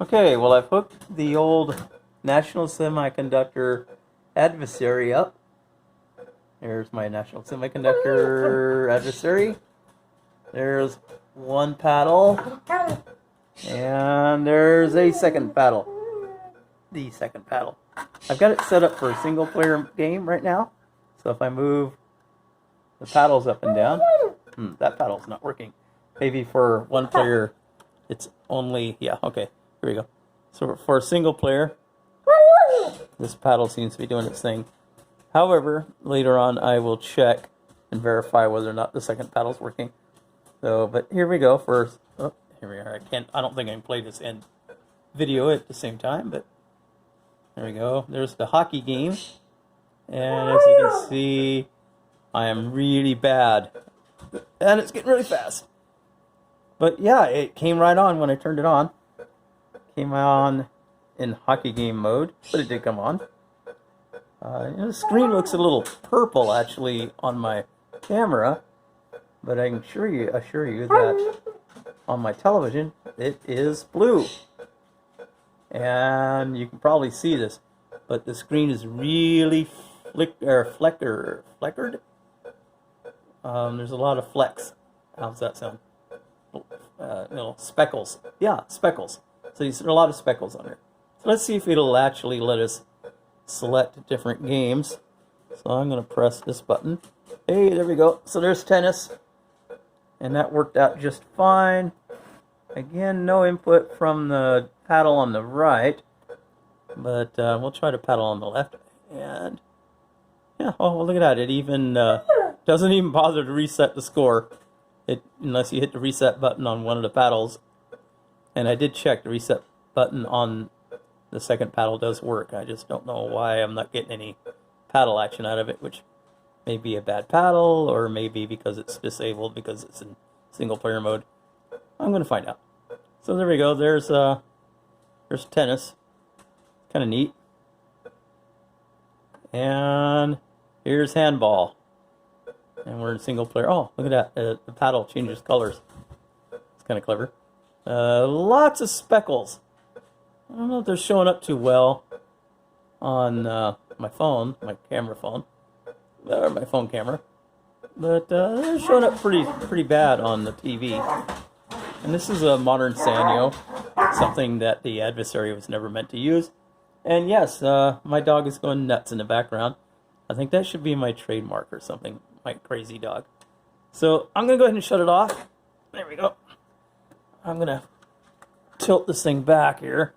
Okay, well, I've hooked the old National Semiconductor Adversary up. There's my National Semiconductor Adversary. There's one paddle. And there's a second paddle. The second paddle. I've got it set up for a single player game right now. So if I move the paddles up and down, that paddle's not working. Maybe for one player, it's only, yeah, okay, here we go. So for a single player, this paddle seems to be doing its thing. However, later on I will check and verify whether or not the second paddle's working. So, but here we go. First, oh, here we are. I don't think I can play this and video at the same time, but there we go. There's the hockey game. And as you can see, I am really bad. And it's getting really fast. But yeah, it came right on when I turned it on. Came on in hockey game mode, but it did come on. The screen looks a little purple actually on my camera, but I can assure you that on my television it is blue. And you can probably see this, but the screen is really fleckered. There's a lot of flecks. How's that sound? Speckles. Yeah, speckles. So there's a lot of speckles on there. So let's see if it'll actually let us select different games. So I'm going to press this button. Hey, there we go. So there's tennis. And that worked out just fine. Again, no input from the paddle on the right. But we'll try to paddle on the left. And yeah, oh, well, look at that. It even doesn't even bother to reset the score. Unless you hit the reset button on one of the paddles. And I did check the reset button on the second paddle does work. I just don't know why I'm not getting any paddle action out of it, which may be a bad paddle, or maybe because it's disabled because it's in single player mode. I'm going to find out. So there we go. There's tennis. Kind of neat. And here's handball. And we're in single player. Oh, look at that. The paddle changes colors. It's kind of clever. Lots of speckles. I don't know if they're showing up too well on my phone, my camera phone, or my phone camera. But they're showing up pretty bad on the TV. And this is a modern Sanyo, something that the Adversary was never meant to use. And yes, my dog is going nuts in the background. I think that should be my trademark or something. My crazy dog. So I'm going to go ahead and shut it off. There we go. I'm going to tilt this thing back here.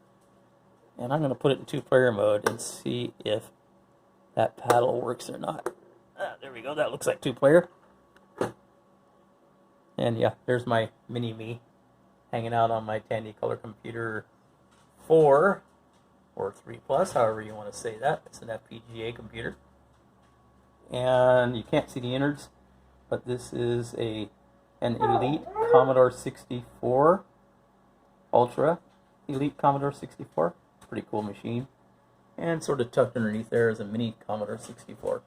And I'm going to put it in two-player mode and see if that paddle works or not. There we go. That looks like two-player. And yeah, there's my mini-me hanging out on my Tandy-Color Computer 4 or 3 Plus, however you want to say that. It's an FPGA computer. And you can't see the innards, but this is an Elite Commodore 64 Ultra Elite Commodore 64. Pretty cool machine. And sort of tucked underneath there is a mini Commodore 64.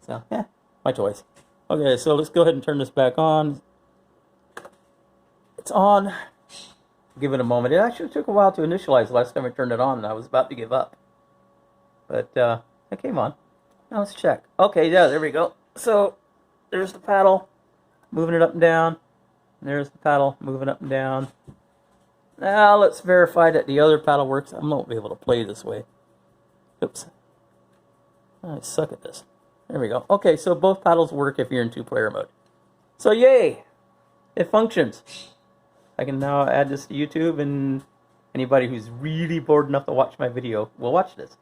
So, yeah, my choice. Okay, so let's go ahead and turn this back on. It's on. Give it a moment. It actually took a while to initialize the last time I turned it on, and I was about to give up. But it came on. Now let's check. Okay, yeah, there we go. So there's the paddle, moving it up and down. There's the paddle, moving up and down. Now let's verify that the other paddle works. I won't be able to play this way. Oops. I suck at this. There we go. Okay, so both paddles work if you're in two-player mode. So yay! It functions. I can now add this to YouTube, and anybody who's really bored enough to watch my video will watch this.